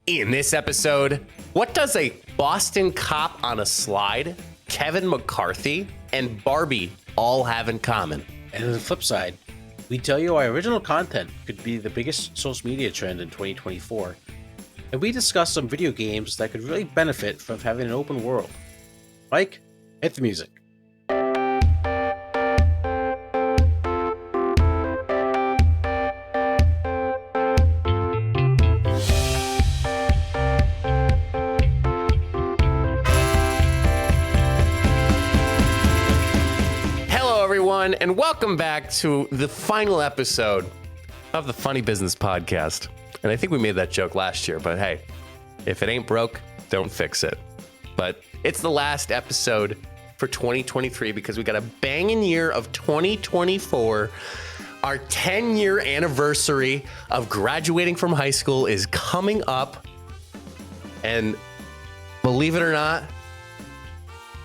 In this episode, what does a Boston cop on a slide, Kevin McCarthy, and Barbie all have in common? And on the flip side, we tell you why original content could be the biggest social media trend in 2024. And we discuss some video games that could really benefit from having an open world. Mike, hit the music. And welcome back to the final episode of the Funny Business Podcast. And I think we made that joke last year, but hey, if it ain't broke, don't fix it. But it's the last episode for 2023 because we got a banging year of 2024. Our 10-year anniversary of graduating from high school is coming up. And believe it or not,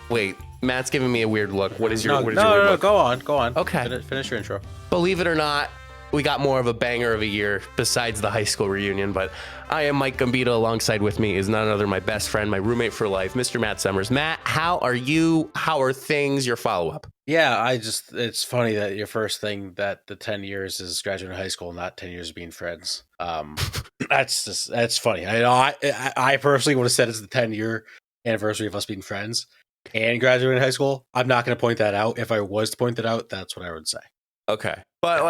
wait. Matt's giving me a weird look. What is your weird look? Go on. Okay. Finish your intro. Believe it or not, we got more of a banger of a year besides the high school reunion, but I am Mike Gambita. Alongside with me is none other my best friend, my roommate for life, Mr. Matt Summers. Matt, how are you? How are things? Your follow-up? Yeah, it's funny that your first thing that the 10 years is graduating high school, not 10 years of being friends. That's funny. I personally would have said it's the 10-year anniversary of us being friends and graduating high school. I'm not going to point that out. If I was to point that out, that's what I would say. Okay. But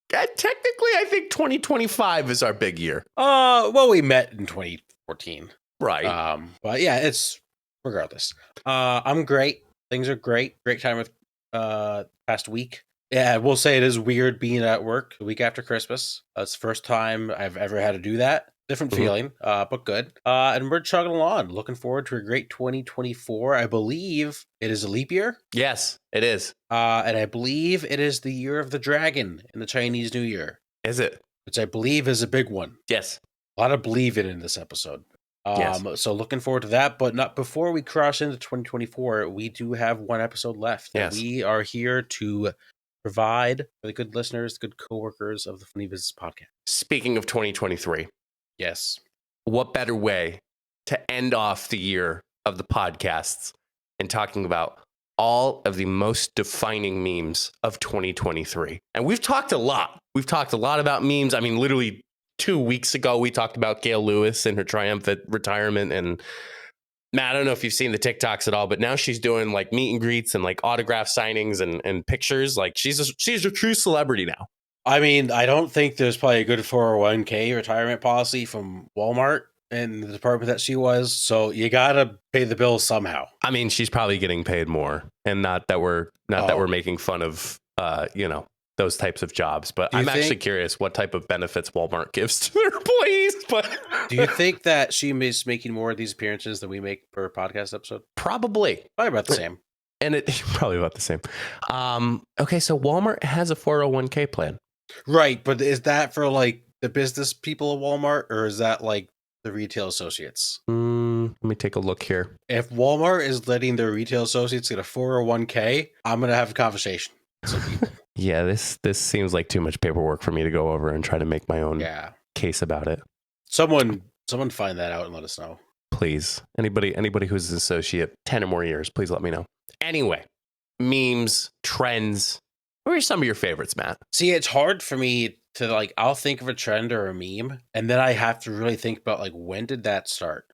technically, I think 2025 is our big year. Well, we met in 2014. Right. But yeah, it's regardless. I'm great. Things are great. Great time with past week. Yeah, we'll say it is weird being at work the week after Christmas. It's the first time I've ever had to do that. Different feeling, but good. And we're chugging along. Looking forward to a great 2024. I believe it is a leap year. Yes, it is. And I believe it is the year of the dragon in the Chinese New Year. Is it? Which I believe is a big one. Yes. A lot of believing in this episode. Yes. So looking forward to that. But not before we cross into 2024, we do have one episode left. Yes. We are here to provide for the good listeners, good coworkers of the Funny Business Podcast. Speaking of 2023. Yes. What better way to end off the year of the podcasts and talking about all of the most defining memes of 2023? And we've talked a lot. We've talked a lot about memes. I mean, literally 2 weeks ago, we talked about Gail Lewis and her triumphant retirement. And Matt, I don't know if you've seen the TikToks at all, but now she's doing like meet and greets and like autograph signings and pictures. Like she's a true celebrity now. I mean, I don't think there's probably a good 401k retirement policy from Walmart in the department that she was. So you got to pay the bills somehow. I mean, she's probably getting paid more, and not that we're making fun of, those types of jobs. But I'm actually curious what type of benefits Walmart gives to their employees. But do you think that she is making more of these appearances than we make per podcast episode? Probably about the same. And it probably about the same. Okay, so Walmart has a 401k plan. Right, but is that for like the business people of Walmart, or is that like the retail associates? Let me take a look here. If Walmart is letting their retail associates get a 401k, I'm going to have a conversation with some people. Yeah, this seems like too much paperwork for me to go over and try to make my own case about it. Someone find that out and let us know. Please. Anybody who's an associate 10 or more years, please let me know. Anyway, memes, trends. What are some of your favorites, Matt? See, it's hard for me to I'll think of a trend or a meme, and then I have to really think about when did that start?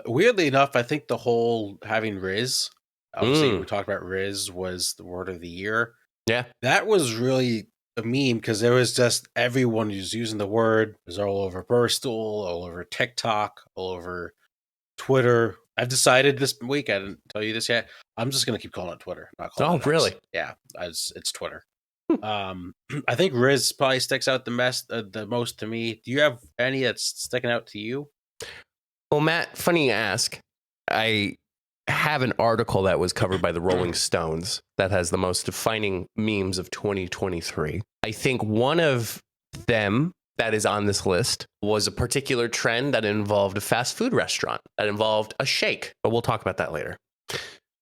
Weirdly enough, I think the whole having Riz, obviously we talked about Riz was the word of the year. Yeah. That was really a meme because there was just everyone who's using the word. It was all over Barstool, all over TikTok, all over Twitter. I've decided this week, I didn't tell you this yet, I'm just going to keep calling it Twitter. Not calling it X. Really? Yeah, it's Twitter. I think Riz probably sticks out the most to me. Do you have any that's sticking out to you? Well, Matt, funny you ask. I have an article that was covered by the Rolling Stones that has the most defining memes of 2023. I think one of them that is on this list was a particular trend that involved a fast food restaurant, that involved a shake, but we'll talk about that later.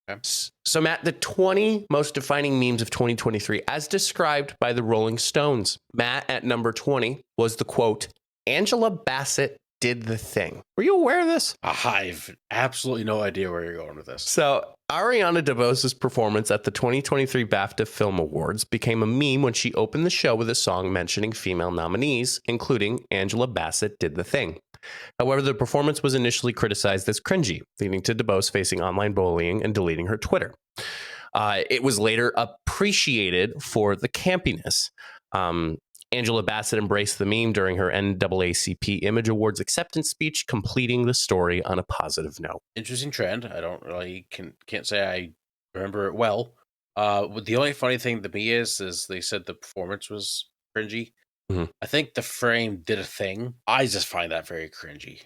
Okay. So, Matt, the 20 most defining memes of 2023, as described by the Rolling Stones. Matt, at number 20, was the quote, Angela Bassett did the thing. Were you aware of this? I've absolutely no idea where you're going with this. So Ariana DeBose's performance at the 2023 BAFTA Film Awards became a meme when she opened the show with a song mentioning female nominees, including Angela Bassett did the thing. However, the performance was initially criticized as cringy, leading to DeBose facing online bullying and deleting her Twitter. It was later appreciated for the campiness. Angela Bassett embraced the meme during her NAACP Image Awards acceptance speech, completing the story on a positive note. Interesting trend. I don't really can't say I remember it well. The only funny thing to me is they said the performance was cringy. Mhm. I think the frame did a thing. I just find that very cringy.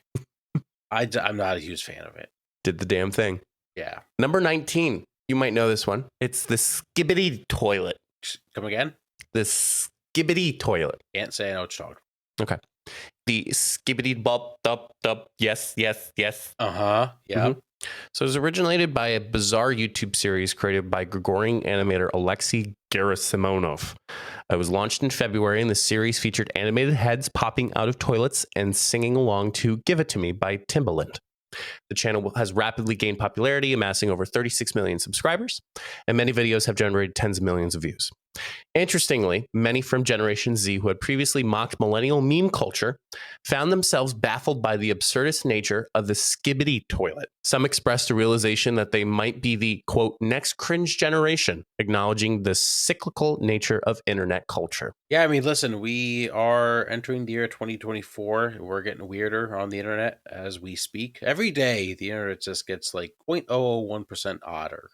I'm not a huge fan of it. Did the damn thing. Yeah. Number 19. You might know this one. It's the Skibbity toilet. Come again? The Skibbity toilet. Can't say I know what you're talking. Okay. The Skibbity bop dup dup. Yes, yes, yes. Yeah. Mhm. So it was originated by a bizarre YouTube series created by Gregorian animator Alexei Gerasimonov. It was launched in February, and the series featured animated heads popping out of toilets and singing along to Give It To Me by Timbaland. The channel has rapidly gained popularity, amassing over 36 million subscribers, and many videos have generated tens of millions of views. Interestingly, many from Generation Z who had previously mocked millennial meme culture found themselves baffled by the absurdist nature of the Skibbity toilet. Some expressed a realization that they might be the, quote, next cringe generation, acknowledging the cyclical nature of internet culture. Yeah, I mean, listen, we are entering the year 2024. We're getting weirder on the internet as we speak. Every day, the internet just gets like 0.001% odder.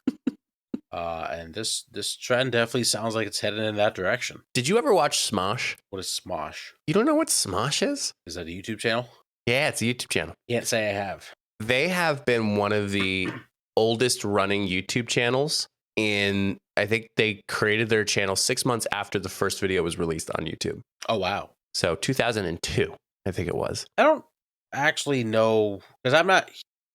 And this trend definitely sounds like it's headed in that direction. Did you ever watch Smosh? What is Smosh? You don't know what Smosh is? Is that a YouTube channel? Yeah, it's a YouTube channel. Can't say I have. They have been one of the oldest running YouTube channels. I think they created their channel 6 months after the first video was released on YouTube. Oh, wow. So 2002, I think it was. I don't actually know, because I'm not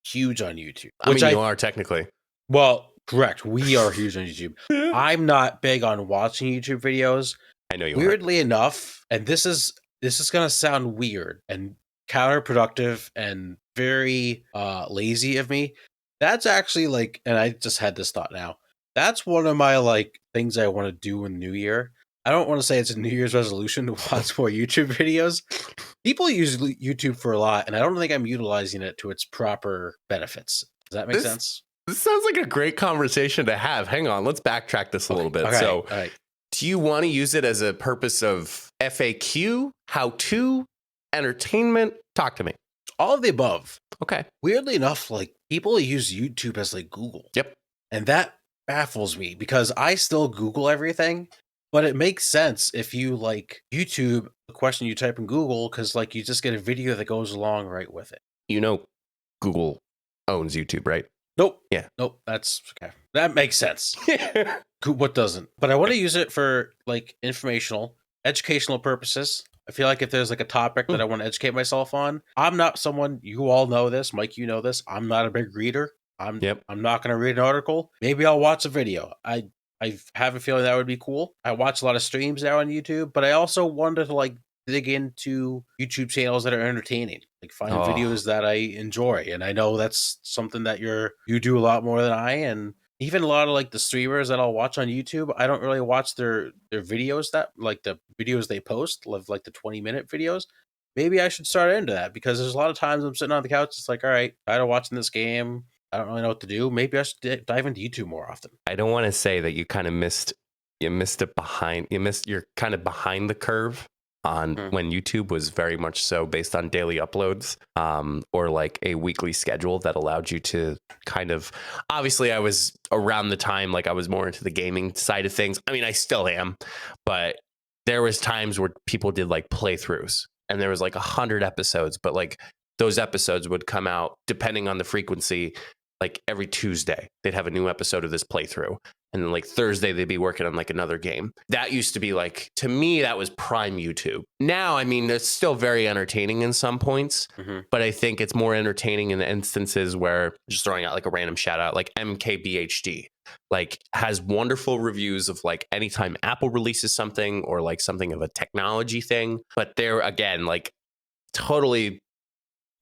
huge on YouTube. I mean, you are technically. Well, correct. We are huge on YouTube. I'm not big on watching YouTube videos. I know you Weirdly enough, and this is going to sound weird and counterproductive and very lazy of me. That's actually like, and I just had this thought now. That's one of my like things I want to do in the new year. I don't want to say it's a New Year's resolution to watch more YouTube videos. People use YouTube for a lot, and I don't think I'm utilizing it to its proper benefits. Does that make sense? This sounds like a great conversation to have. Hang on, let's backtrack this a little bit. Okay, So, all right. Do you want to use it as a purpose of FAQ, how-to, entertainment? Talk to me. All of the above. Okay. Weirdly enough, like people use YouTube as like Google. Yep. And that baffles me because I still Google everything, but it makes sense if you like YouTube, the question you type in Google, because like you just get a video that goes along right with it. You know, Google owns YouTube, right? Nope. Yeah. Nope. That's okay. That makes sense. What doesn't? But I want to use it for like informational, educational purposes. I feel like if there's like a topic that I want to educate myself on, I'm not someone, you all know this, Mike, you know this. I'm not a big reader. I'm not going to read an article. Maybe I'll watch a video. I have a feeling that would be cool. I watch a lot of streams now on YouTube, but I also wanted to like dig into YouTube channels that are entertaining, like find videos that I enjoy. And I know that's something that you do a lot more than I, and even a lot of like the streamers that I'll watch on YouTube, I don't really watch their videos, that like the videos they post, like the 20-minute videos. Maybe I should start into that because there's a lot of times I'm sitting on the couch. It's like, all right, tired of watching this game. I don't really know what to do. Maybe I should dive into YouTube more often. I don't want to say that you kind of you're kind of behind the curve on when YouTube was very much so based on daily uploads, or like a weekly schedule that allowed you to kind of, obviously I was around the time, like I was more into the gaming side of things. I mean, I still am, but there was times where people did like playthroughs and there was like 100 episodes, but like those episodes would come out depending on the frequency. Like every Tuesday, they'd have a new episode of this playthrough. And then like Thursday, they'd be working on like another game. That used to be like, to me, that was prime YouTube. Now, I mean, it's still very entertaining in some points, but I think it's more entertaining in the instances where, just throwing out like a random shout out, like MKBHD, like has wonderful reviews of like anytime Apple releases something or like something of a technology thing. But they're again, like totally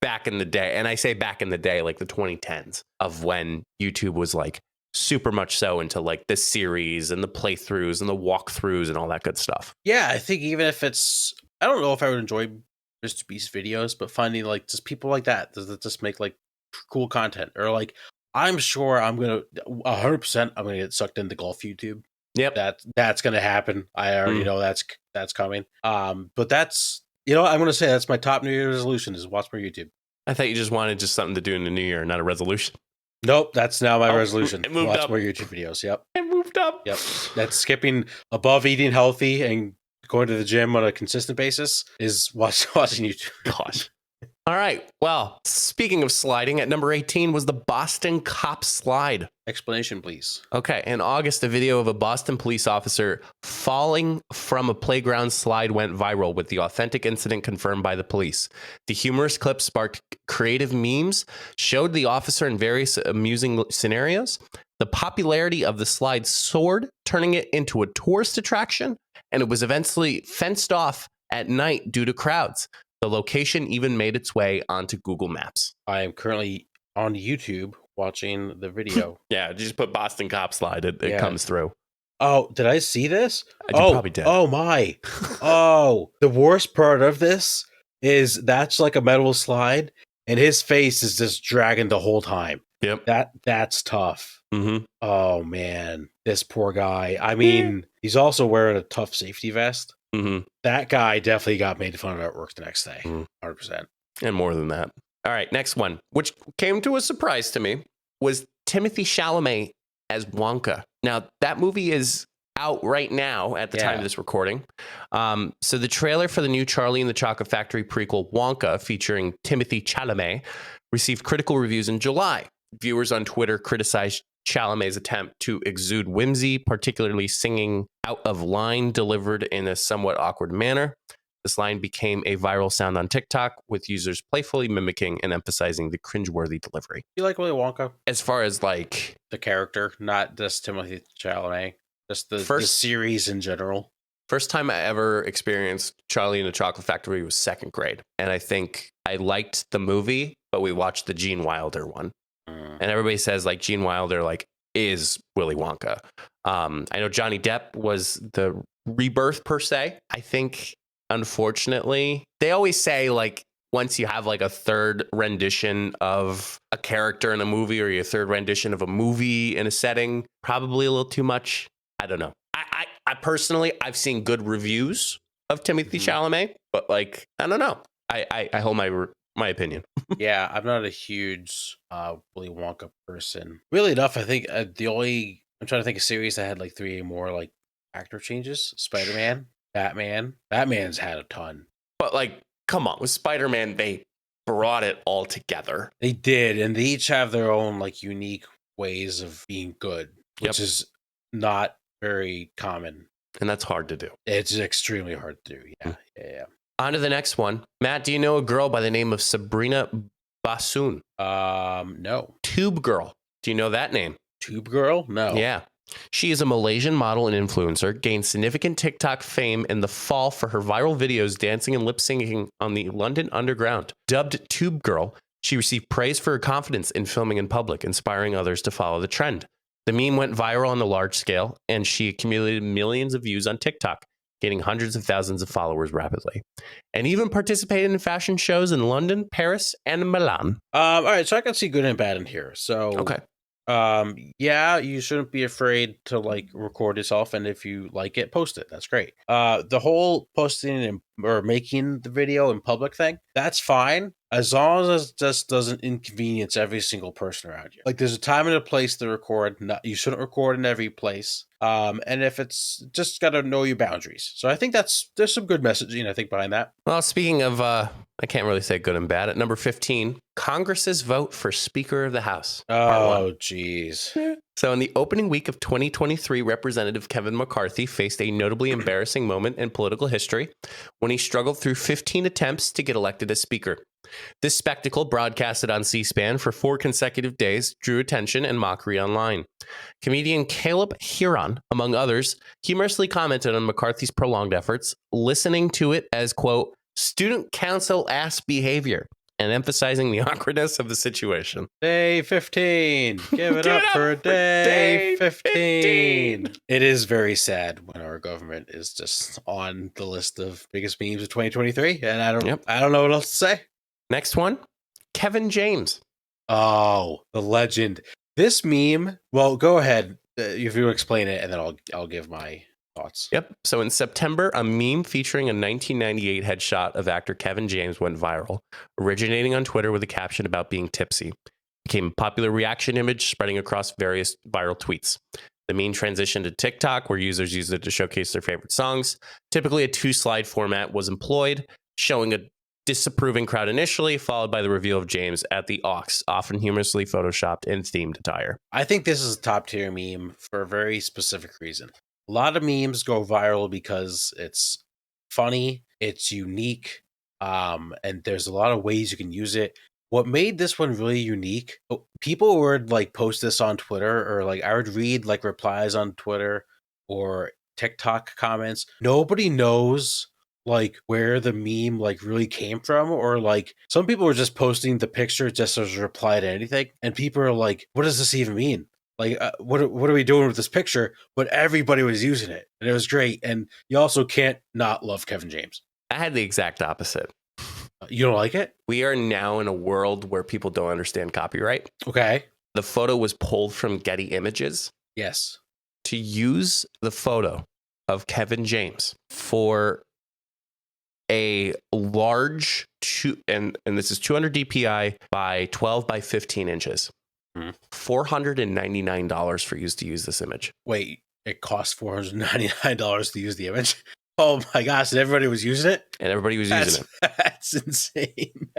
back in the day, and I say back in the day, like the 2010s, of when YouTube was like super much so into like the series and the playthroughs and the walkthroughs and all that good stuff. Yeah, I think even if it's, I don't know if I would enjoy Mr. Beast videos, but finding like just people like that just make like cool content, or like I'm sure I'm gonna 100% I'm gonna get sucked into golf YouTube. Yep. That's gonna happen. I already know that's coming. But that's, you know, I'm gonna say that's my top New Year's resolution is watch more YouTube. I thought you just wanted just something to do in the new year, not a resolution. Nope, that's now my resolution. It moved Watch up. more YouTube videos. Yep. It moved up. Yep. That's skipping above eating healthy and going to the gym on a consistent basis is watching YouTube. Gosh. All right. Well, speaking of sliding, at number 18 was the Boston cop slide. Explanation, please. Okay. In August, a video of a Boston police officer falling from a playground slide went viral, with the authentic incident confirmed by the police. The humorous clip sparked creative memes, showed the officer in various amusing scenarios. The popularity of the slide soared, turning it into a tourist attraction, and it was eventually fenced off at night due to crowds. The location even made its way onto Google Maps. I am currently on YouTube watching the video. Yeah, just put Boston cop slide. It comes through. Oh, did I see this? You probably did. Oh my. Oh, the worst part of this is that's like a metal slide and his face is just dragging the whole time. Yep. That's tough. Mm-hmm. Oh man, this poor guy. I mean, he's also wearing a tough safety vest. Mm-hmm. That guy definitely got made fun of at work the next day. 100%. And more than that. All right, next one, which came to a surprise to me, was Timothy Chalamet as Wonka. Now, that movie is out right now at the time of this recording. So the trailer for the new Charlie and the Chocolate Factory prequel, Wonka, featuring Timothy Chalamet, received critical reviews in July. Viewers on Twitter criticized Chalamet's attempt to exude whimsy, particularly singing out of line delivered in a somewhat awkward manner. This line became a viral sound on TikTok, with users playfully mimicking and emphasizing the cringeworthy delivery. You like Willy Wonka? As far as like the character, not just Timothy Chalamet, just the series in general. First time I ever experienced Charlie and the Chocolate Factory was second grade. And I think I liked the movie, but we watched the Gene Wilder one. And everybody says like Gene Wilder like is Willy Wonka. I know Johnny Depp was the rebirth per se. I think, unfortunately, they always say like once you have like a third rendition of a character in a movie, or your third rendition of a movie in a setting, probably a little too much. I don't know. I personally, I've seen good reviews of Timothy Chalamet, but like, I don't know. I hold my opinion. Yeah, I'm not a huge Willy Wonka person. Really enough, I think I'm trying to think of series that had like 3 more like actor changes. Spider-Man, Batman. Batman's had a ton. But like, come on, with Spider-Man, they brought it all together. They did, and they each have their own like unique ways of being good, which is not very common. And that's hard to do. It's extremely hard to do. Yeah. On to the next one. Matt, do you know a girl by the name of Sabrina Bassoon? No. Tube Girl. Do you know that name? Tube Girl? No. Yeah. She is a Malaysian model and influencer, gained significant TikTok fame in the fall for her viral videos dancing and lip syncing on the London Underground. Dubbed Tube Girl, she received praise for her confidence in filming in public, inspiring others to follow the trend. The meme went viral on a large scale, and she accumulated millions of views on TikTok, gaining hundreds of thousands of followers rapidly, and even participated in fashion shows in London, Paris, and Milan. All right, so I can see good and bad in here. So, okay. Yeah, you shouldn't be afraid to like record yourself, and if you like it, post it. That's great. The whole posting or making the video in public thing, that's fine, as long as it just doesn't inconvenience every single person around you. Like, there's a time and a place to record. You shouldn't record in every place. And if it's just got to know your boundaries. So I think there's some good messaging, I think, behind that. Well, speaking of, I can't really say good and bad. At number 15, Congress's vote for Speaker of the House. Oh, geez. So in the opening week of 2023, Representative Kevin McCarthy faced a notably embarrassing moment in political history when he struggled through 15 attempts to get elected as Speaker. This spectacle, broadcasted on C-SPAN for 4 consecutive days, drew attention and mockery online. Comedian Caleb Huron, among others, humorously commented on McCarthy's prolonged efforts, listening to it as, quote, student council ass behavior, and emphasizing the awkwardness of the situation. Day 15. Give it up for day 15. It is very sad when our government is just on the list of biggest memes of 2023, and I don't know what else to say. Next one, Kevin James. Oh, the legend. This meme. Well, go ahead if you explain it, and then I'll give my thoughts. Yep. So in September, a meme featuring a 1998 headshot of actor Kevin James went viral, originating on Twitter with a caption about being tipsy. It became a popular reaction image, spreading across various viral tweets. The meme transitioned to TikTok, where users used it to showcase their favorite songs. Typically, a 2-slide format was employed, showing a disapproving crowd initially, followed by the reveal of James at the aux, often humorously photoshopped in themed attire. I think this is a top tier meme for a very specific reason. A lot of memes go viral because it's funny, it's unique, and there's a lot of ways you can use it. What made this one really unique, people would like post this on Twitter, or like I would read like replies on Twitter or TikTok comments. Nobody knows like where the meme like really came from, or like some people were just posting the picture just as a reply to anything, and people are like, what does this even mean? Like, what are we doing with this picture? But everybody was using it, and it was great. And you also can't not love Kevin James. I had the exact opposite. You don't like it? We are now in a world where people don't understand copyright. Okay. The photo was pulled from Getty Images. Yes. To use the photo of Kevin James for a large and this is 200 dpi by 12 by 15 inches. $499 for use to use this image. Wait, it cost $499 to use the image? Oh my gosh, and everybody was using it? And everybody was using it. That's insane.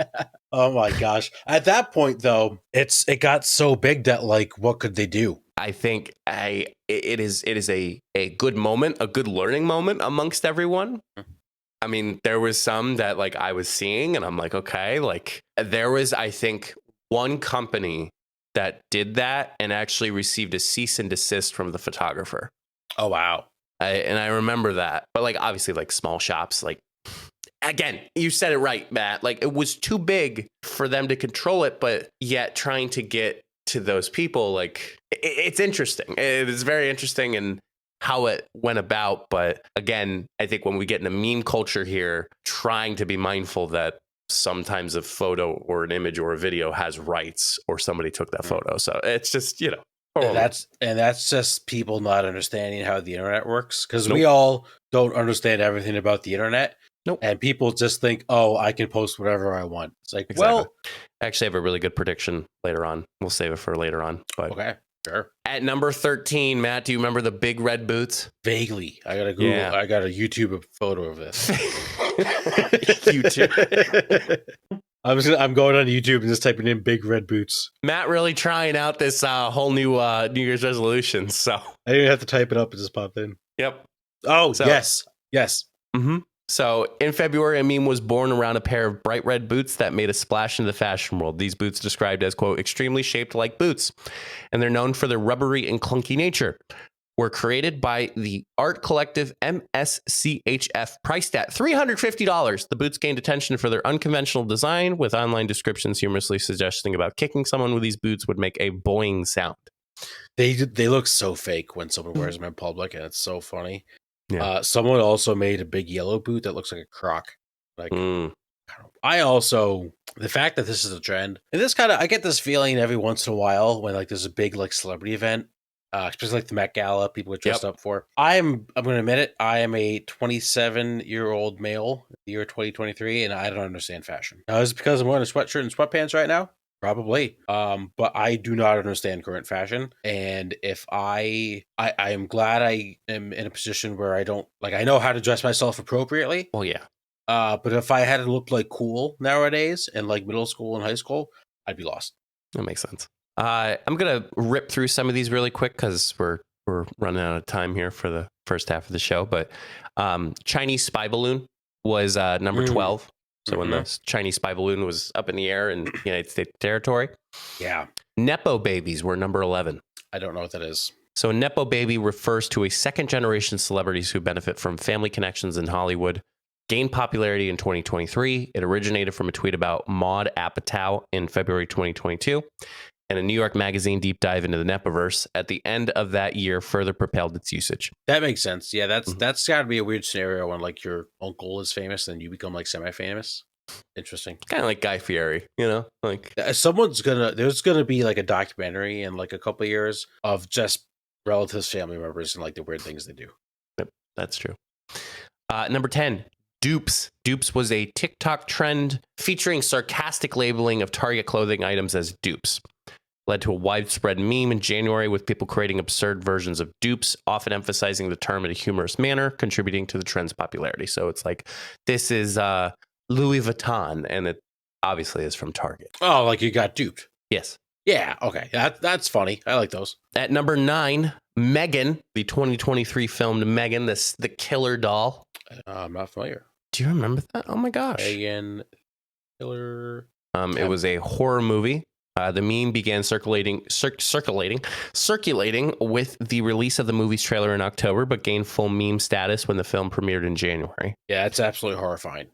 Oh my gosh. At that point though, it got so big that like what could they do? I think it is a good moment, a good learning moment amongst everyone. I mean, there was some that like I was seeing and I'm like, okay, like there was, I think, one company that did that and actually received a cease and desist from the photographer. Oh, wow. And I remember that. But like, obviously, like small shops, like, again, you said it right, Matt. Like, it was too big for them to control it, but yet trying to get to those people, like, it's interesting. It is very interesting in how it went about. But again, I think when we get in a meme culture here, trying to be mindful that sometimes a photo or an image or a video has rights or somebody took that photo. So it's just, you know. And that's just people not understanding how the internet works, because we all don't understand everything about the internet. Nope. And people just think, oh, I can post whatever I want. It's like, exactly. Well, I actually have a really good prediction later on. We'll save it for later on. But okay, sure. At number 13, Matt, do you remember the big red boots? Vaguely. I gotta Google. Yeah. I got a YouTube photo of this. YouTube. I'm going on YouTube and just typing in big red boots. Matt really trying out this whole new New Year's resolution. So I didn't even have to type it up; it just popped in. Yep. Oh, yes. Mm-hmm. So in February, a meme was born around a pair of bright red boots that made a splash into the fashion world. These boots described as, quote, extremely shaped like boots, and they're known for their rubbery and clunky nature. Were created by the art collective MSCHF, priced at $350. The boots gained attention for their unconventional design, with online descriptions humorously suggesting about kicking someone with these boots would make a boing sound. They look so fake when someone wears them in public, and it's so funny. Yeah. Someone also made a big yellow boot that looks like a croc. Like I also, the fact that this is a trend, and this kind of, I get this feeling every once in a while when like there's a big like celebrity event. Especially like the Met Gala, people get dressed up for. I'm going to admit it. I am a 27-year-old male, the year 2023, and I don't understand fashion. Now, is it because I'm wearing a sweatshirt and sweatpants right now? Probably. But I do not understand current fashion. And if I am glad I am in a position where I don't, like, I know how to dress myself appropriately. Well, yeah. But if I had to look like cool nowadays in like middle school and high school, I'd be lost. That makes sense. I'm going to rip through some of these really quick because we're running out of time here for the first half of the show. But Chinese spy balloon was number 12. So when the Chinese spy balloon was up in the air in United States territory. Yeah. Nepo babies were number 11. I don't know what that is. So a Nepo baby refers to a second generation celebrities who benefit from family connections in Hollywood, gained popularity in 2023. It originated from a tweet about Maud Apatow in February 2022, and a New York Magazine deep dive into the Nepiverse at the end of that year further propelled its usage. That makes sense. Yeah, that's got to be a weird scenario when like your uncle is famous and you become like semi-famous. Interesting. Kind of like Guy Fieri, you know, like there's gonna be like a documentary in like a couple of years of just relatives, family members, and like the weird things they do. Yep, that's true. Number 10, dupes. Dupes was a TikTok trend featuring sarcastic labeling of Target clothing items as dupes. Led to a widespread meme in January with people creating absurd versions of dupes, often emphasizing the term in a humorous manner, contributing to the trend's popularity. So it's like, this is Louis Vuitton, and it obviously is from Target. Oh, like you got duped. Yes. Yeah, okay. That's funny. I like those. At number 9, Megan, the 2023 filmed Megan, the killer doll. I'm not familiar. Do you remember that? Oh my gosh. Megan Killer. It was a horror movie. The meme began circulating with the release of the movie's trailer in October, but gained full meme status when the film premiered in January. Yeah, it's absolutely horrifying.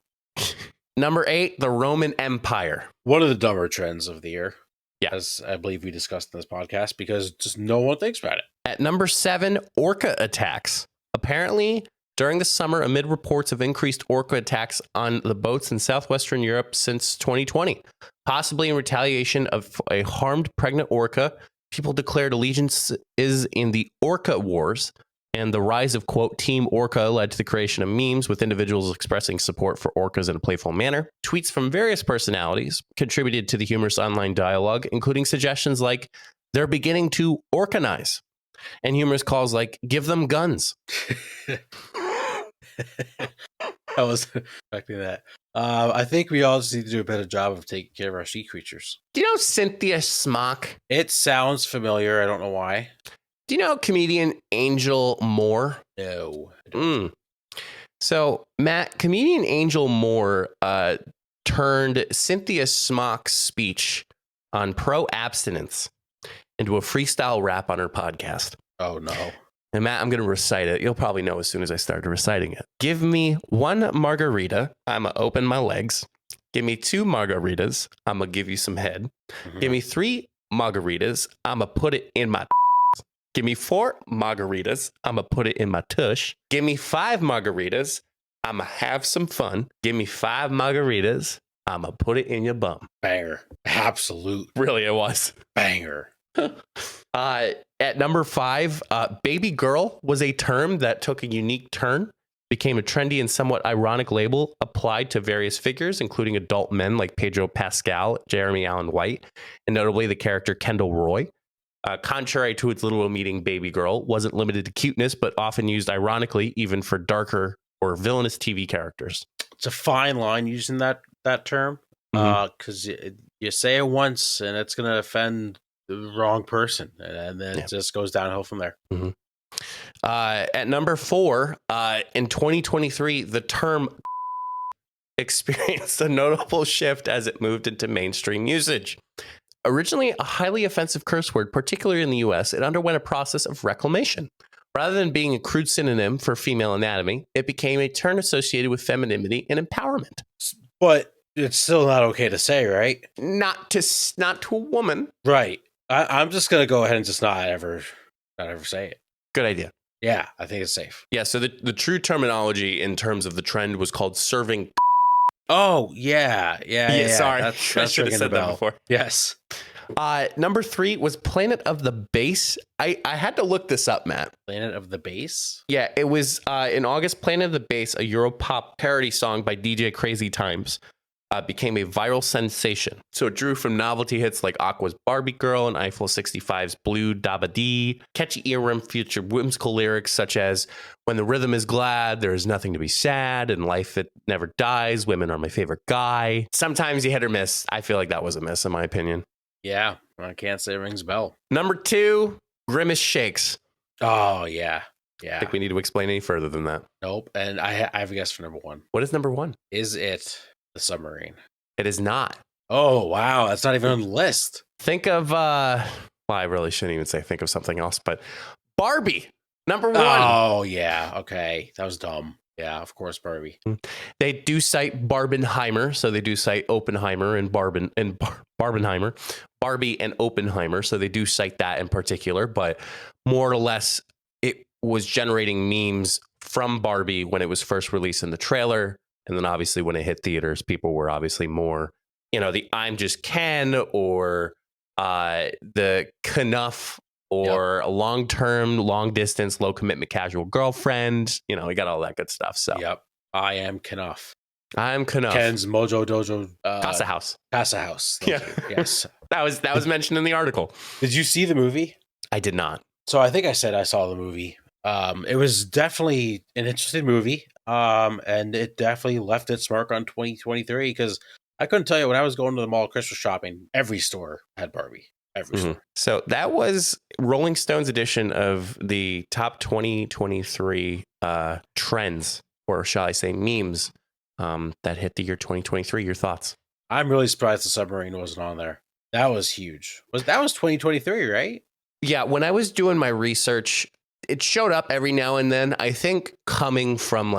Number 8, the Roman Empire. One of the dumber trends of the year. Yeah. As I believe we discussed in this podcast, because just no one thinks about it. At number 7, orca attacks. Apparently, during the summer, amid reports of increased orca attacks on the boats in southwestern Europe since 2020, possibly in retaliation of a harmed pregnant orca, people declared allegiance is in the Orca Wars, and the rise of, quote, Team Orca led to the creation of memes with individuals expressing support for orcas in a playful manner. Tweets from various personalities contributed to the humorous online dialogue, including suggestions like, they're beginning to orcanize, and humorous calls like, give them guns. I was expecting that. I think we all just need to do a better job of taking care of our sea creatures. Do you know Cynthia Smock? It sounds familiar. I don't know why. Do you know comedian Angel Moore? No. So, Matt, comedian Angel Moore turned Cynthia Smock's speech on pro-abstinence into a freestyle rap on her podcast. Oh, no. And Matt, I'm going to recite it. You'll probably know as soon as I start reciting it. Give me 1 margarita. I'm going to open my legs. Give me 2 margaritas. I'm going to give you some head. Mm-hmm. Give me 3 margaritas. I'm going to put it in my... Give me 4 margaritas. I'm going to put it in my tush. Give me 5 margaritas. I'm going to have some fun. Give me 5 margaritas. I'm going to put it in your bum. Banger. Absolute. Really, it was. Banger. At number 5, baby girl was a term that took a unique turn, became a trendy and somewhat ironic label applied to various figures, including adult men like Pedro Pascal, Jeremy Allen White, and notably the character Kendall Roy. Contrary to its literal meaning, baby girl wasn't limited to cuteness, but often used ironically, even for darker or villainous TV characters. It's a fine line using that term, because you say it once and it's going to offend the wrong person, and then it just goes downhill from there. Mm-hmm. At number 4, in 2023, the term experienced a notable shift as it moved into mainstream usage. Originally a highly offensive curse word, particularly in the US, it underwent a process of reclamation. Rather than being a crude synonym for female anatomy, it became a term associated with femininity and empowerment. But it's still not okay to say, right? Not to a woman. Right. I'm just going to go ahead and just not ever say it. Good idea. Yeah, I think it's safe. Yeah, so the true terminology in terms of the trend was called serving. Oh, yeah. Sorry, I should have said that before. Yes. Number 3 was Planet of the Bass. I had to look this up, Matt. Planet of the Bass? Yeah, it was in August. Planet of the Bass, a Europop parody song by DJ Crazy Times, became a viral sensation. So it drew from novelty hits like Aqua's Barbie Girl and Eiffel 65's Blue Dabba Dee, catchy earworm featured whimsical lyrics such as, when the rhythm is glad, there is nothing to be sad, and life it never dies, women are my favorite guy. Sometimes you hit or miss. I feel like that was a miss, in my opinion. Yeah, I can't say it rings a bell. Number 2, Grimace Shakes. Oh, yeah. I think we need to explain any further than that. Nope. And I have a guess for number 1. What is number 1? Is it the submarine? It is not. Oh, wow. That's not even on the list. Think of, well, I really shouldn't even say think of something else, but Barbie, number 1. Oh, yeah. Okay. That was dumb. Yeah, of course, Barbie. They do cite Barbenheimer, so they do cite Oppenheimer and Barbenheimer, Barbie and Oppenheimer, so they do cite that in particular. But more or less, it was generating memes from Barbie when it was first released in the trailer, and then obviously when it hit theaters, people were obviously more, the "I'm just Ken" or the Knuff or a long-term, long-distance, low-commitment casual girlfriend. We got all that good stuff. So, Yep. I am Knuff. I'm Knuff. Ken's Mojo Dojo. Casa House. Casa House. Yeah. Yes. that was mentioned in the article. Did you see the movie? I did not. So I think I said I saw the movie. It was definitely an interesting movie. And it definitely left its mark on 2023 because I couldn't tell you when I was going to the mall Christmas shopping, every store had Barbie. Every store. So that was Rolling Stone's edition of the top 2023 trends, or shall I say memes, that hit the year 2023. Your thoughts? I'm really surprised the submarine wasn't on there. That was huge. That was 2023, right? Yeah, when I was doing my research, it showed up every now and then. I think coming from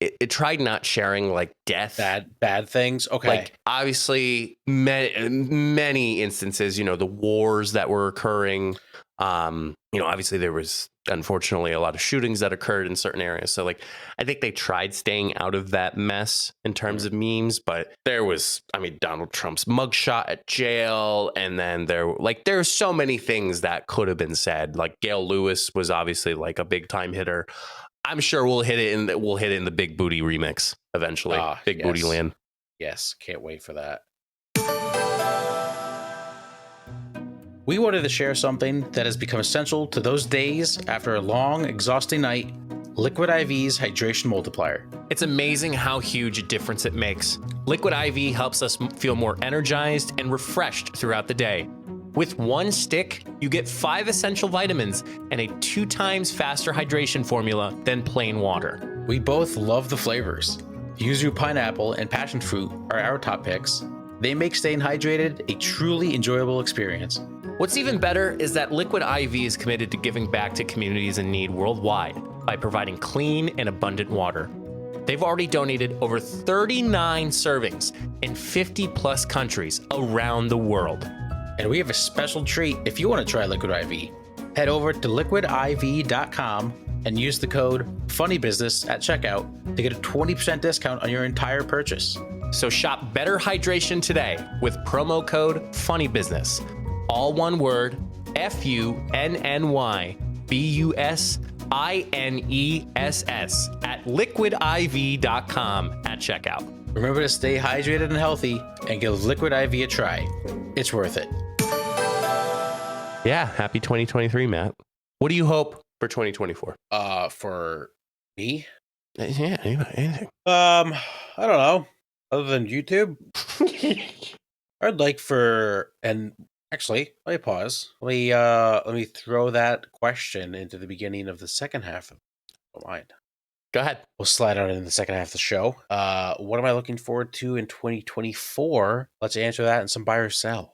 it tried not sharing death, bad things. Okay, obviously many instances, the wars that were occurring. Obviously there was unfortunately a lot of shootings that occurred in certain areas. So I think they tried staying out of that mess in terms of memes, but there was, Donald Trump's mugshot at jail. And then there's so many things that could have been said. Gail Lewis was obviously a big time hitter. I'm sure we'll hit it in the Big Booty remix eventually. Big Booty Land. Yes. Can't wait for that. We wanted to share something that has become essential to those days after a long, exhausting night: Liquid IV's hydration multiplier. It's amazing how huge a difference it makes. Liquid IV helps us feel more energized and refreshed throughout the day. With one stick, you get 5 essential vitamins and a 2 times faster hydration formula than plain water. We both love the flavors. Yuzu pineapple and passion fruit are our top picks. They make staying hydrated a truly enjoyable experience. What's even better is that Liquid IV is committed to giving back to communities in need worldwide by providing clean and abundant water. They've already donated over 39 servings in 50 plus countries around the world. And we have a special treat if you want to try Liquid IV. Head over to liquidiv.com and use the code FUNNYBUSINESS at checkout to get a 20% discount on your entire purchase. So shop better hydration today with promo code FUNNYBUSINESS. All one word, FUNNYBUSINESS at liquidiv.com at checkout. Remember to stay hydrated and healthy and give Liquid IV a try. It's worth it. Yeah, happy 2023, Matt. What do you hope for 2024? For me? Yeah, anything. I don't know. Other than YouTube, I'd like actually, let me pause. Let me throw that question into the beginning of the second half of mine. Go ahead. We'll slide out in the second half of the show. What am I looking forward to in 2024? Let's answer that in some buy or sell.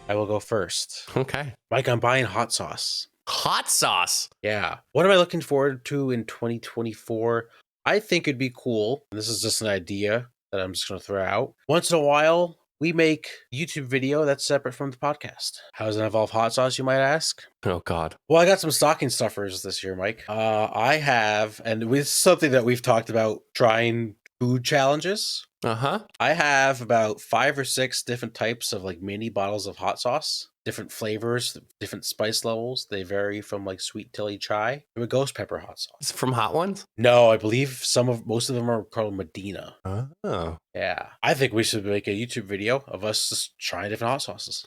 I will go first. Okay. Mike, I'm buying hot sauce. Hot sauce? Yeah. What am I looking forward to in 2024? I think it'd be cool. And this is just an idea that I'm just going to throw out. Once in a while, we make YouTube video that's separate from the podcast. How does it involve hot sauce, you might ask? Oh, God. Well, I got some stocking stuffers this year, Mike. I have, and with something that we've talked about, trying food challenges. Uh-huh. I have about 5 or 6 different types of mini bottles of hot sauce, different flavors, different spice levels. They vary from sweet chili chai to a ghost pepper hot sauce. Is it from Hot Ones? No, I believe most of them are called Medina. Oh. Yeah. I think we should make a YouTube video of us just trying different hot sauces.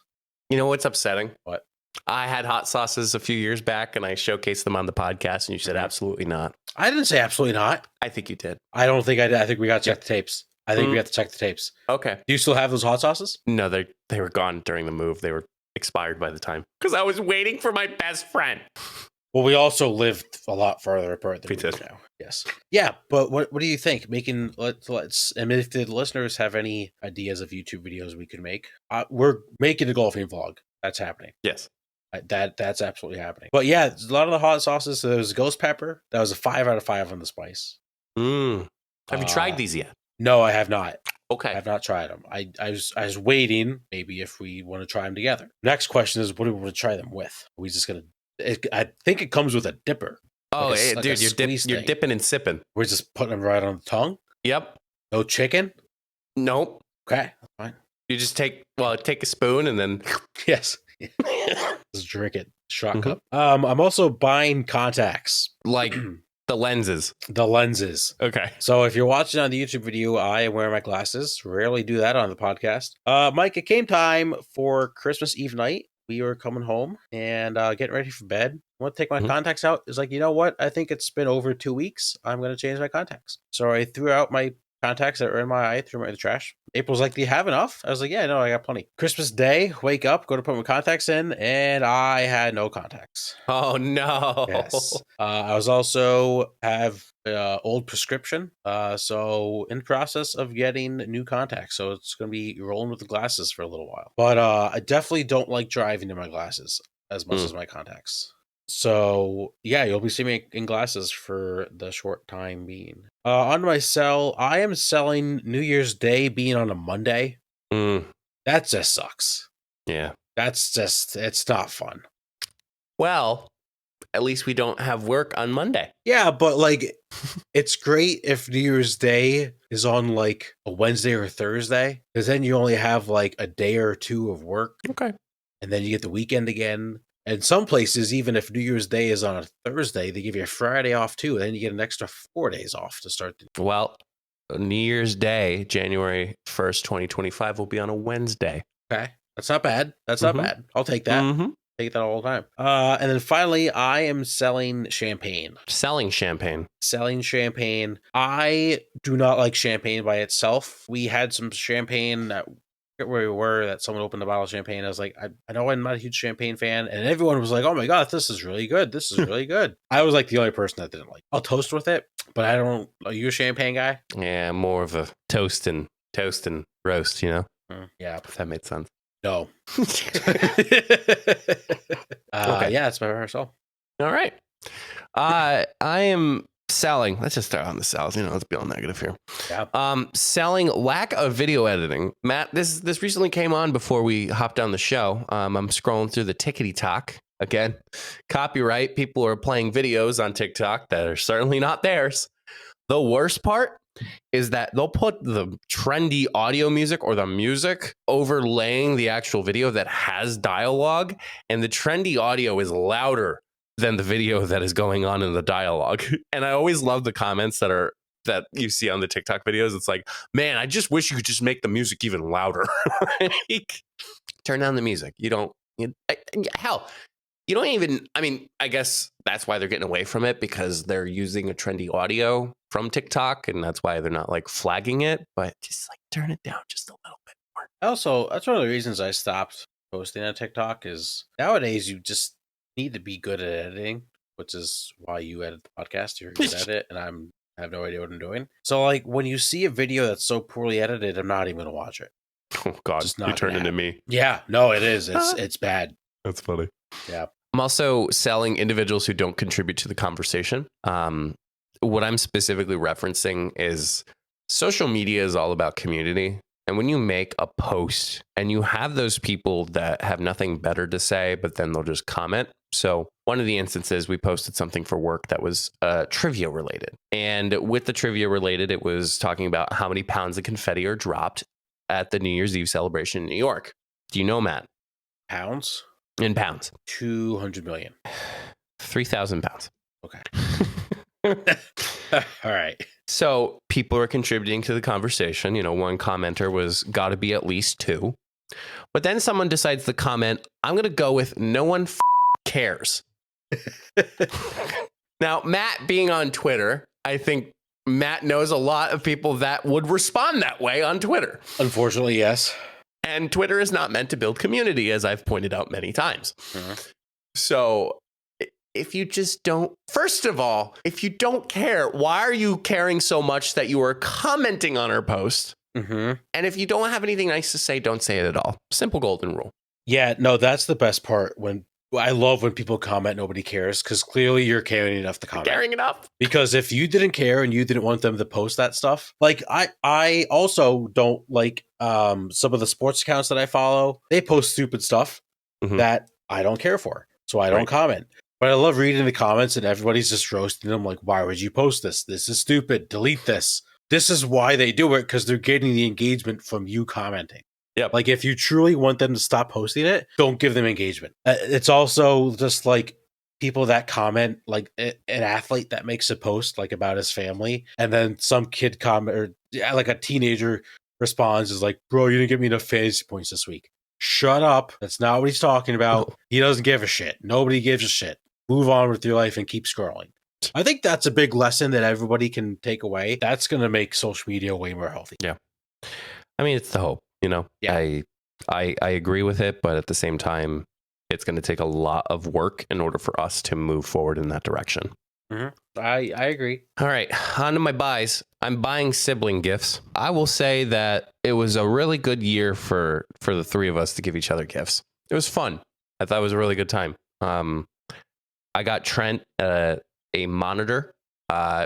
You know what's upsetting? What? I had hot sauces a few years back and I showcased them on the podcast and you said absolutely not. I didn't say absolutely not. I think you did. I don't think I did. I think we got to check the tapes. I think we got to check the tapes. Okay. Do you still have those hot sauces? No, they were gone during the move. They were expired by the time. Because I was waiting for my best friend. Well, we also lived a lot farther apart than we do did now. Yes. Yeah, but what do you think? Let's and if the listeners have any ideas of YouTube videos we could make, we're making a golfing vlog. That's happening. Yes. That's absolutely happening. But yeah, a lot of the hot sauces. So there was ghost pepper. That was a 5 out of 5 on the spice. Have you tried these yet? No, I have not. I Okay. have not tried them. I was waiting, maybe if we want to try them together. Next question is, what do we want to try them with? Are we just gonna? I think it comes with a dipper. Oh, like a, hey, like dude, a you're squeeze thing. dipping and sipping. We're just putting them right on the tongue. Yep. No chicken. Nope. Okay, that's fine. You just take a spoon and then. Yes. Just drink it. Shot cup. I'm also buying contacts. Like the lenses. The lenses. Okay. So if you're watching on the YouTube video, I am wearing my glasses. Rarely do that on the podcast. Mike, it came time for Christmas Eve night. We were coming home and getting ready for bed. I want to take my contacts out. It's like, you know what? I think it's been over 2 weeks. I'm going to change my contacts. So I threw out my contacts that were in my eye, threw them in the trash. April's like, do you have enough? I was like, yeah, no, I got plenty. Christmas Day, wake up, go to put my contacts in, and I had no contacts. Oh, no. Yes. I was also have old prescription. So in the process of getting new contacts. So it's going to be rolling with the glasses for a little while. But I definitely don't like driving in my glasses as much as my contacts. So yeah, you'll be seeing me in glasses for the short time being. On my sell, I am selling New Year's Day being on a Monday. That just sucks. Yeah. It's not fun. Well, at least we don't have work on Monday. Yeah, but like, it's great if New Year's Day is on like a Wednesday or a Thursday, because then you only have like a day or two of work. Okay. And then you get the weekend again. And some places, even if New Year's Day is on a Thursday, they give you a Friday off too. Then you get an extra 4 days off to start. Well, New Year's Day, January 1st, 2025, will be on a Wednesday. Okay. That's not bad. That's not bad. I'll take that. Take that all the time. And then finally, I am selling champagne. Selling champagne. I do not like champagne by itself. We had some champagne that where we were that someone opened a bottle of champagne. I was like, I know I'm not a huge champagne fan, and everyone was like, oh my god, this is really good. This is really good. I was like the only person that didn't like. I'll toast with it, but I don't. Are you a champagne guy? Yeah, more of a toast and roast, you know? Yeah, if that made sense. No. Okay. Yeah, it's my rehearsal. All right. I am selling. Let's just start on the sales. Let's be all negative here. Yeah. Selling lack of video editing. Matt, this recently came on before we hopped on the show. I'm scrolling through the tickety talk again. Copyright. People are playing videos on TikTok that are certainly not theirs. The worst part is that they'll put the trendy audio music or the music overlaying the actual video that has dialogue, and the trendy audio is louder than the video that is going on in the dialogue. And I always love the comments that you see on the TikTok videos. It's like, man, I just wish you could just make the music even louder. Turn down the music. Hell, you don't even, I guess that's why they're getting away from it, because they're using a trendy audio from TikTok, and that's why they're not like flagging it, but just like turn it down just a little bit more. Also, that's one of the reasons I stopped posting on TikTok is nowadays you just need to be good at editing, which is why you edit the podcast. You're good at it, and I have no idea what I'm doing. So like when you see a video that's so poorly edited, I'm not even going to watch it. Oh God, you turned into me. Yeah, no, it is. It's bad. That's funny. Yeah. I'm also selling individuals who don't contribute to the conversation. What I'm specifically referencing is social media is all about community. And when you make a post and you have those people that have nothing better to say, but then they'll just comment. So one of the instances, we posted something for work that was trivia related. And with the trivia related, it was talking about how many pounds of confetti are dropped at the New Year's Eve celebration in New York. Do you know, Matt? Pounds? In pounds. 200 million. 3,000 pounds. Okay. All right. So people are contributing to the conversation. One commenter was got to be at least 2. But then someone decides to comment, I'm going to go with no one cares. Now, Matt being on Twitter, I think Matt knows a lot of people that would respond that way on Twitter. Unfortunately, yes. And Twitter is not meant to build community, as I've pointed out many times. So if you just don't, first of all, if you don't care, why are you caring so much that you are commenting on her post? And if you don't have anything nice to say, don't say it at all. Simple golden rule. Yeah, no, that's the best part when I love when people comment nobody cares, because clearly you're caring enough to comment. Caring enough. Because if you didn't care and you didn't want them to post that stuff, like I also don't like some of the sports accounts that I follow. They post stupid stuff that I don't care for, so I don't comment. But I love reading the comments and everybody's just roasting them like, why would you post this? This is stupid. Delete this. This is why they do it, because they're getting the engagement from you commenting. Yep. Like, if you truly want them to stop posting it, don't give them engagement. It's also just like people that comment, like an athlete that makes a post like about his family, and then some kid comment, or like a teenager responds is like, bro, you didn't give me enough fantasy points this week. Shut up. That's not what he's talking about. He doesn't give a shit. Nobody gives a shit. Move on with your life and keep scrolling. I think that's a big lesson that everybody can take away. That's going to make social media way more healthy. Yeah. I mean, it's the hope, you know. Yeah. I agree with it, but at the same time, it's going to take a lot of work in order for us to move forward in that direction. I agree. All right, on to my buys. I'm buying sibling gifts. I will say that it was a really good year for the three of us to give each other gifts. It was fun. I thought it was a really good time. I got Trent a monitor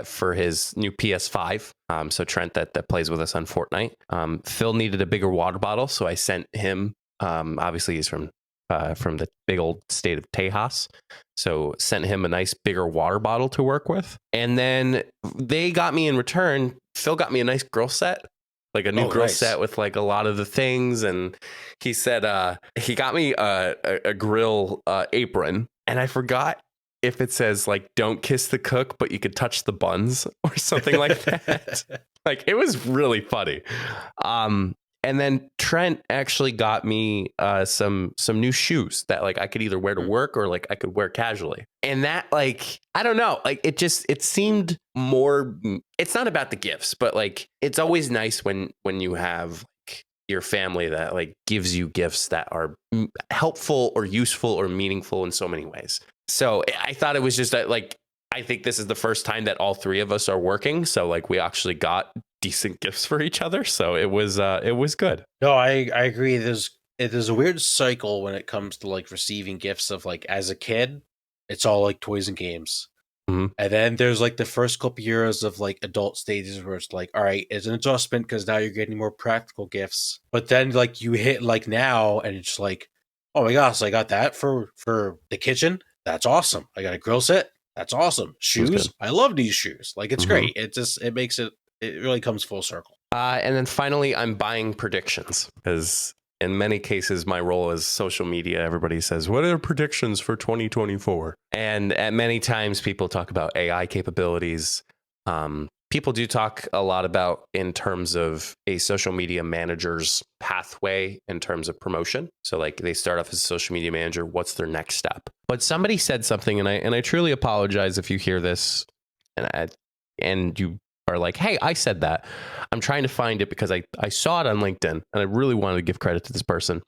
for his new PS5. So Trent that plays with us on Fortnite. Phil needed a bigger water bottle, so I sent him. Obviously, he's from the big old state of Tejas, so sent him a nice bigger water bottle to work with. And then they got me in return. Phil got me a nice grill set, like a new grill set with like a lot of the things. And he said he got me a grill apron, and I forgot if it says like don't kiss the cook, but you could touch the buns or something like that. Like, it was really funny. And then Trent actually got me some new shoes that like I could either wear to work or like I could wear casually. And that, like, I don't know, like it seemed more, it's not about the gifts, but like it's always nice when you have like your family that like gives you gifts that are helpful or useful or meaningful in so many ways. So I thought it was just like, I think this is the first time that all three of us are working. So like we actually got decent gifts for each other. So it was good. No, I agree. There's a weird cycle when it comes to like receiving gifts of like, as a kid, it's all like toys and games. And then there's like the first couple years of like adult stages where it's like, all right, it's an adjustment because now you're getting more practical gifts. But then like you hit like now and it's like, oh my gosh, I got that for the kitchen. That's awesome. I got a grill set. That's awesome. Shoes. I love these shoes. Like, it's great. It makes it really comes full circle. And then finally, I'm buying predictions, because in many cases, my role is social media. Everybody says, what are predictions for 2024? And at many times people talk about AI capabilities. People do talk a lot about in terms of a social media manager's pathway in terms of promotion. So like they start off as a social media manager. What's their next step? But somebody said something, and I truly apologize if you hear this and you are like, hey, I said that. I'm trying to find it because I saw it on LinkedIn and I really wanted to give credit to this person.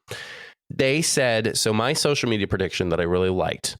They said, so my social media prediction that I really liked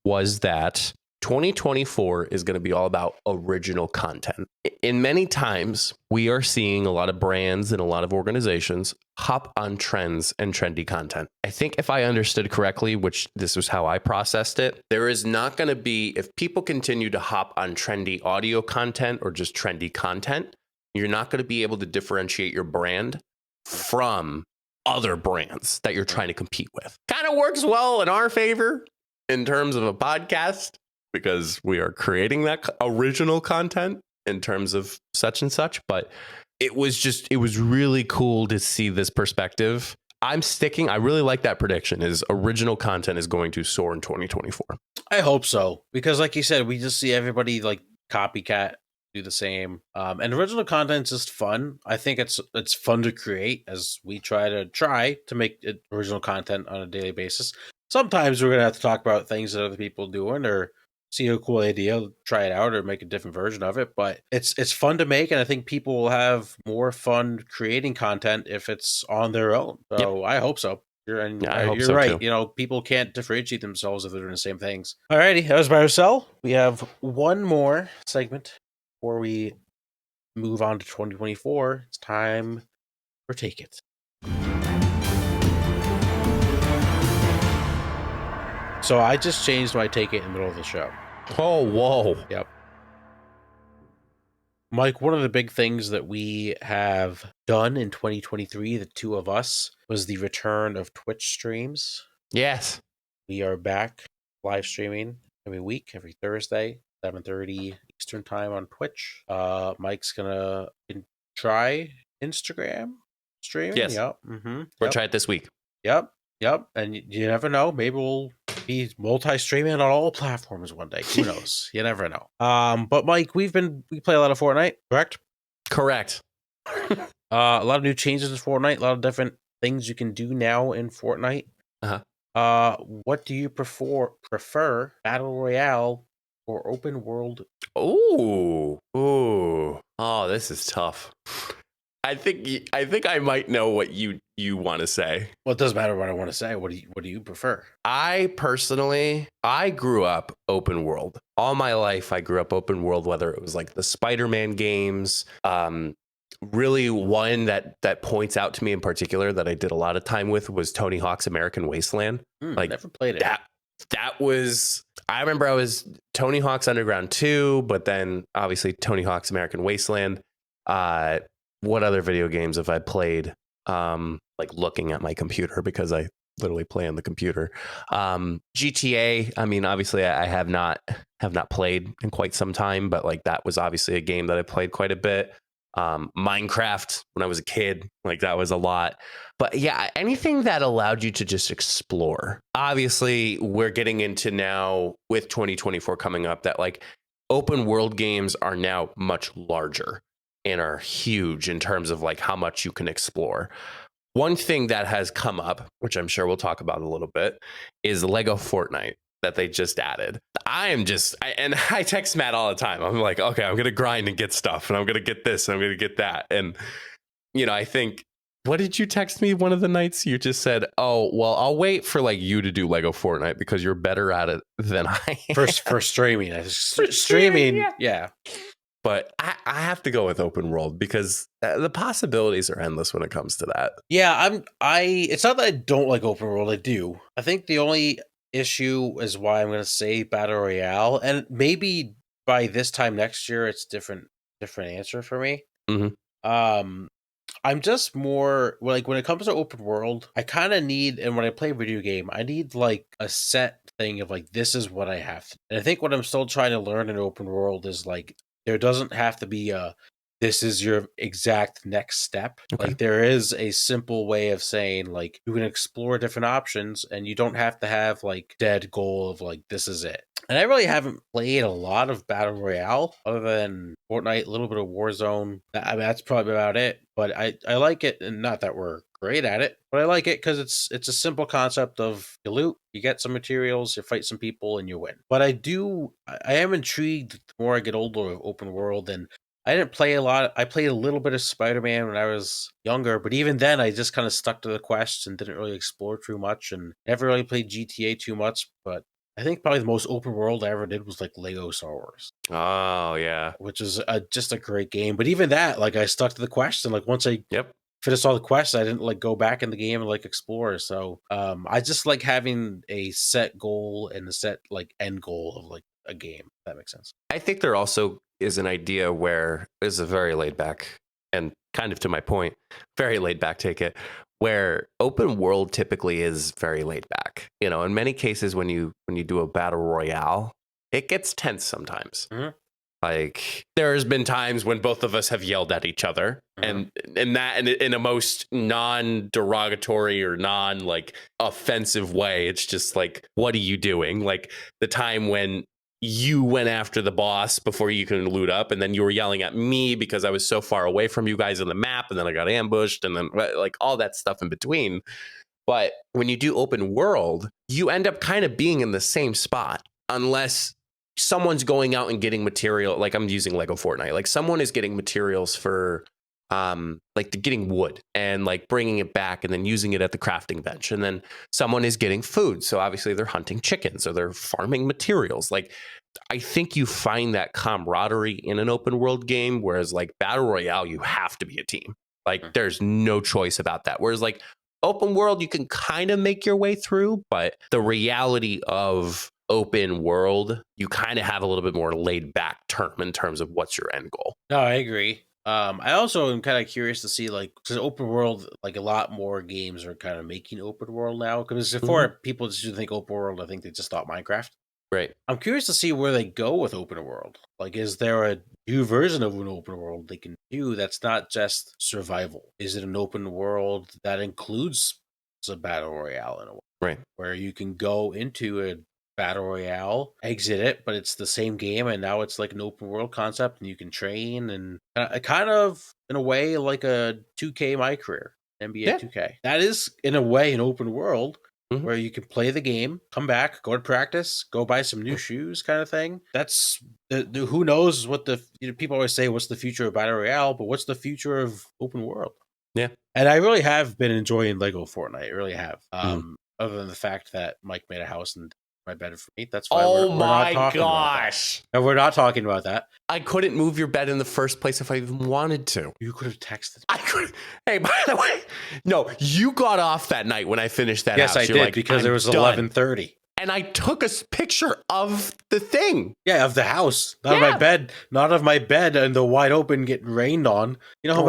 was that 2024 is going to be all about original content. In many times, we are seeing a lot of brands and a lot of organizations hop on trends and trendy content. I think if I understood correctly, which this was how I processed it, there is not going to be, if people continue to hop on trendy audio content or just trendy content, you're not going to be able to differentiate your brand from other brands that you're trying to compete with. Kind of works well in our favor in terms of a podcast, because we are creating that original content in terms of such and such. But it was really cool to see this perspective. I really like that prediction, is original content is going to soar in 2024. I hope so, because like you said, we just see everybody like copycat, do the same. And original content is just fun. I think it's fun to create, as we try to make original content on a daily basis. Sometimes we're going to have to talk about things that other people are doing, or see a cool idea, try it out, or make a different version of it. But it's fun to make, and I think people will have more fun creating content if it's on their own. So I hope so. You're right. Too. You know, people can't differentiate themselves if they're doing the same things. Alrighty, that was by ourselves. We have one more segment before we move on to 2024. It's time for Take It. So I just changed my take it in the middle of the show. Oh, whoa. Yep. Mike, one of the big things that we have done in 2023, the two of us, was the return of Twitch streams. Yes. We are back live streaming every week, every Thursday, 7:30 Eastern time on Twitch. Mike's gonna try Instagram streaming. Yes. Yep. Mm-hmm. We'll try it this week. Yep. And you never know. Maybe we'll be multi-streaming on all platforms one day. Who knows? You never know. But Mike, we play a lot of Fortnite, correct? Correct. A lot of new changes in Fortnite. A lot of different things you can do now in Fortnite. What do you prefer, Battle Royale or open world? Oh, this is tough. I think I might know what you want to say. Well, it doesn't matter what I want to say. What do you prefer? I grew up open world. All my life, I grew up open world, whether it was like the Spider-Man games. Really, one that points out to me in particular that I did a lot of time with was Tony Hawk's American Wasteland. Never played it. That was, I remember I was Tony Hawk's Underground 2, but then obviously Tony Hawk's American Wasteland. What other video games have I played? Like looking at my computer, because I literally play on the computer. GTA. I mean, obviously I have not played in quite some time, but like that was obviously a game that I played quite a bit. Minecraft when I was a kid, like that was a lot. But yeah, anything that allowed you to just explore. Obviously, we're getting into now with 2024 coming up that like open world games are now much larger and are huge in terms of like how much you can explore. One thing that has come up, which I'm sure we'll talk about a little bit, is Lego Fortnite that they just added. And I text Matt all the time. I'm like, okay, I'm going to grind and get stuff, and I'm going to get this, and I'm going to get that. And, you know, I think, what did you text me one of the nights? You just said, oh, well, I'll wait for like you to do Lego Fortnite because you're better at it than I am. For streaming. Streaming, yeah. But I have to go with open world because the possibilities are endless when it comes to that. Yeah, it's not that I don't like open world. I do. I think the only issue is why I'm going to say Battle Royale, and maybe by this time next year, it's different answer for me. Mm-hmm. I'm just more like when it comes to open world, I kind of need, and when I play a video game, I need like a set thing of like, this is what I have to. And I think what I'm still trying to learn in open world is like, there doesn't have to be this is your exact next step. Okay. Like there is a simple way of saying like you can explore different options and you don't have to have like dead goal of like this is it. And I really haven't played a lot of Battle Royale other than Fortnite, a little bit of Warzone. I mean, that's probably about it. But I like it, and not that we're great at it, but I like it because it's a simple concept of you loot, you get some materials, you fight some people, and you win. But I am intrigued the more I get older of open world, and I didn't play a lot. I played a little bit of Spider-Man when I was younger, but even then I just kind of stuck to the quests and didn't really explore too much, and never really played GTA too much. But I think probably the most open world I ever did was like Lego Star Wars. Oh yeah, which is just a great game. But even that, like I stuck to the quests, and like once I finished all the quests, I didn't like go back in the game and like explore. So I just like having a set goal and a set like end goal of like a game. If that makes sense. I think there also is an idea where is a very laid back and kind of to my point, very laid back take it, where open world typically is very laid back. You know, in many cases when you do a battle royale, it gets tense sometimes. Mm-hmm. Like there's been times when both of us have yelled at each other, and that in a most non-derogatory or non like offensive way. It's just like, what are you doing? Like the time when you went after the boss before you can loot up, and then you were yelling at me because I was so far away from you guys on the map, and then I got ambushed, and then like all that stuff in between. But when you do open world, you end up kind of being in the same spot unless someone's going out and getting material. Like I'm using Lego Fortnite. Like someone is getting materials for like getting wood and like bringing it back and then using it at the crafting bench. And then someone is getting food. So obviously they're hunting chickens or they're farming materials. Like I think you find that camaraderie in an open world game, whereas like Battle Royale, you have to be a team. Like there's no choice about that. Whereas like open world, you can kind of make your way through, but the reality of open world, you kind of have a little bit more laid back term in terms of what's your end goal. No, I agree. I also am kind of curious to see, like, because open world, like a lot more games are kind of making open world now. Because before people just didn't think open world, I think they just thought Minecraft. Right. I'm curious to see where they go with open world. Like, is there a new version of an open world they can do that's not just survival? Is it an open world that includes a battle royale in a way? Right. Where you can go into a battle royale, exit it, but it's the same game, and now it's like an open world concept, and you can train and kind of in a way like a 2K My Career, NBA 2K. That is in a way an open world where you can play the game, come back, go to practice, go buy some new shoes, kind of thing. That's who knows what people always say, what's the future of battle royale, but what's the future of open world? Yeah. And I really have been enjoying Lego Fortnite. I really have. Other than the fact that Mike made a house and my bed for me. That's why we're not talking about that. And we're not talking about that. I couldn't move your bed in the first place if I even wanted to. You could have texted. I could. Hey, by the way, no, you got off that night when I finished that house. Yes, I did, like, because it was 11:30. And I took a picture of the thing. Yeah, of the house, not of my bed, not of my bed and the wide open getting rained on. You know how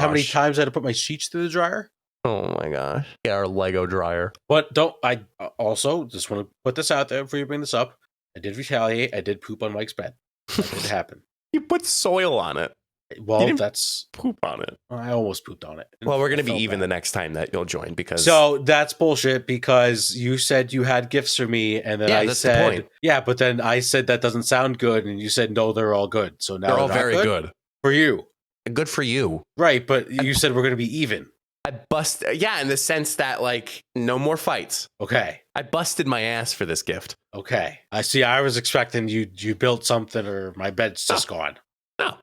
many times I had to put my sheets through the dryer? Oh my gosh. Yeah, our Lego dryer. But I also just want to put this out there before you bring this up. I did retaliate. I did poop on Mike's bed. That did happen. You put soil on it. Well, that's poop on it. I almost pooped on it. Well, we're going to be even the next time that you'll join because. So that's bullshit because you said you had gifts for me, and then I said, yeah, but then I said that doesn't sound good, and you said no, they're all good. So now they're all very good for you. Good for you, right? But you said we're going to be even. I in the sense that, like, no more fights. Okay. I busted my ass for this gift. Okay. I see. I was expecting you built something or my bed's just gone. No.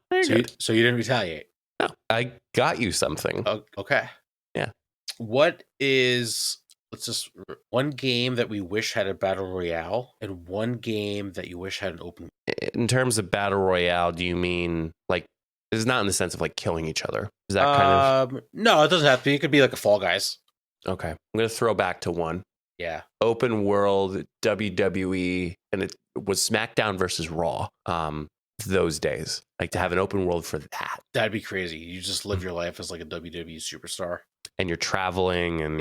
So you didn't retaliate? No. I got you something. Okay. Yeah. What is, one game that we wish had a battle royale and one game that you wish had an open? In terms of battle royale, do you mean, like, it's not in the sense of, like, killing each other? Is that kind of? No, it doesn't have to be. It could be like a Fall Guys. Okay. I'm going to throw back to one. Yeah. Open world WWE, and it was SmackDown versus Raw. Those days, like, to have an open world for that'd be crazy. You just live your life as like a WWE superstar, and you're traveling, and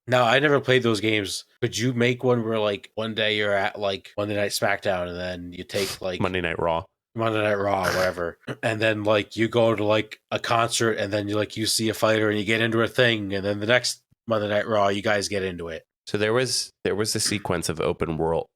No, I never played those games. Could you make one where, like, one day you're at, like, Monday Night SmackDown, and then you take, like, Monday Night Raw, whatever, and then, like, you go to, like, a concert, and then you see a fighter and you get into a thing, and then the next Monday Night Raw you guys get into it. So there was a sequence of open world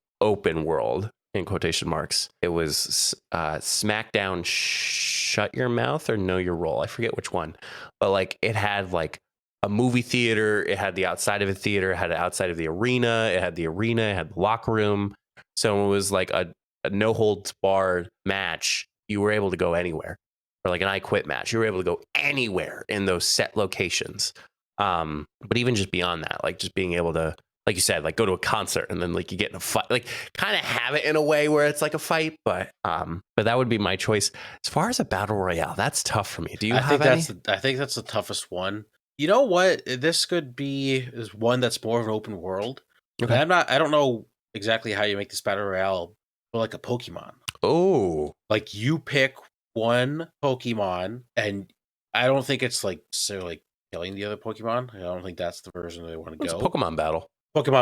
in quotation marks. It was SmackDown Shut Your Mouth or Know Your Role. I forget which one, but, like, it had, like, a movie theater. It had the outside of a theater. It had the outside of the arena. It had the arena. It had the locker room. So it was like a no holds barred match. You were able to go anywhere, or like an I Quit match. You were able to go anywhere in those set locations. But even just beyond that, like, just being able to, like you said, like, go to a concert and then, like, you get in a fight, like, kind of have it in a way where it's like a fight, but that would be my choice. As far as a battle royale, that's tough for me. Do you have any? I think that's the toughest one. You know what? This could be one that's more of an open world. Okay. I don't know exactly how you make this battle royale, but like a Pokemon. Oh. Like, you pick one Pokemon, and I don't think it's, like, so, like, killing the other Pokemon. I don't think that's the version they want to go. It's Pokemon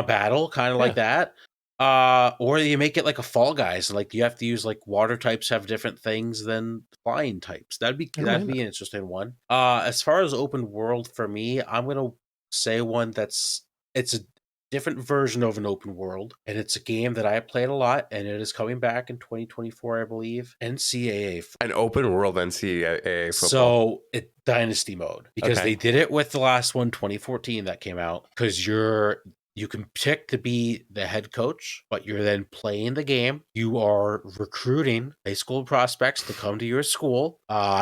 battle, kind of like that. Or you make it like a Fall Guys, like, you have to use, like, water types have different things than flying types. That'd be an interesting one. As far as open world for me, I'm gonna say one it's a different version of an open world, and it's a game that I played a lot, and it is coming back in 2024, I believe. NCAA, an open world NCAA football. So it Dynasty mode, because they did it with the last one, 2014, that came out, because you can pick to be the head coach, but you're then playing the game. You are recruiting high school prospects to come to your school.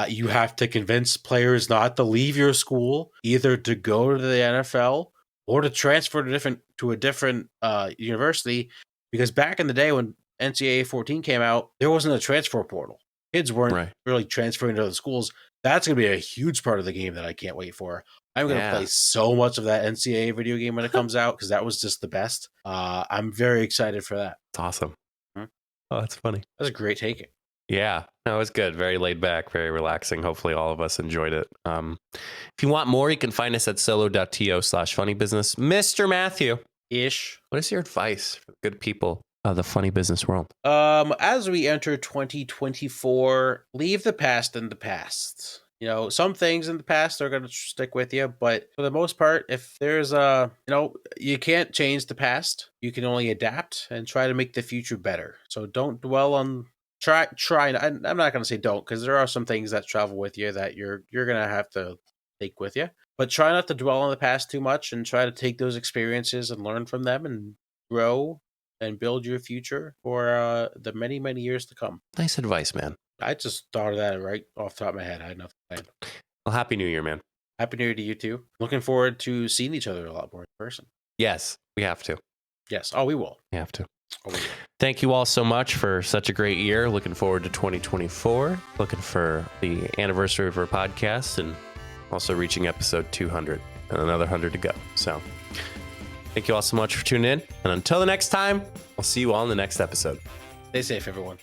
You have to convince players not to leave your school, either to go to the NFL or to transfer to a different university. Because back in the day when NCAA 14 came out, there wasn't a transfer portal. Kids weren't really transferring to other schools. That's going to be a huge part of the game that I can't wait for. I'm going to play so much of that NCAA video game when it comes out because that was just the best. I'm very excited for that. It's awesome. Hmm. Oh, that's funny. That's a great take. Yeah, no, it was good. Very laid back, very relaxing. Hopefully all of us enjoyed it. If you want more, you can find us at solo.to/funnybusiness. Mr. Matthew. Ish. What is your advice for good people of the funny business world? As we enter 2024, leave the past in the past. You know, some things in the past are going to stick with you, but for the most part, if there's you can't change the past. You can only adapt and try to make the future better. So don't dwell on try. I'm not going to say don't, because there are some things that travel with you that you're going to have to take with you. But try not to dwell on the past too much and try to take those experiences and learn from them and grow and build your future for the many, many years to come. Nice advice, man. I just thought of that right off the top of my head. I had nothing planned. Well, Happy New Year, man. Happy New Year to you too. Looking forward to seeing each other a lot more in person. Yes, we have to. Yes. Oh, we will. We have to. Oh, we will. Thank you all so much for such a great year. Looking forward to 2024. Looking for the anniversary of our podcast and also reaching episode 200 and another 100 to go. So thank you all so much for tuning in. And until the next time, I'll see you all in the next episode. Stay safe, everyone.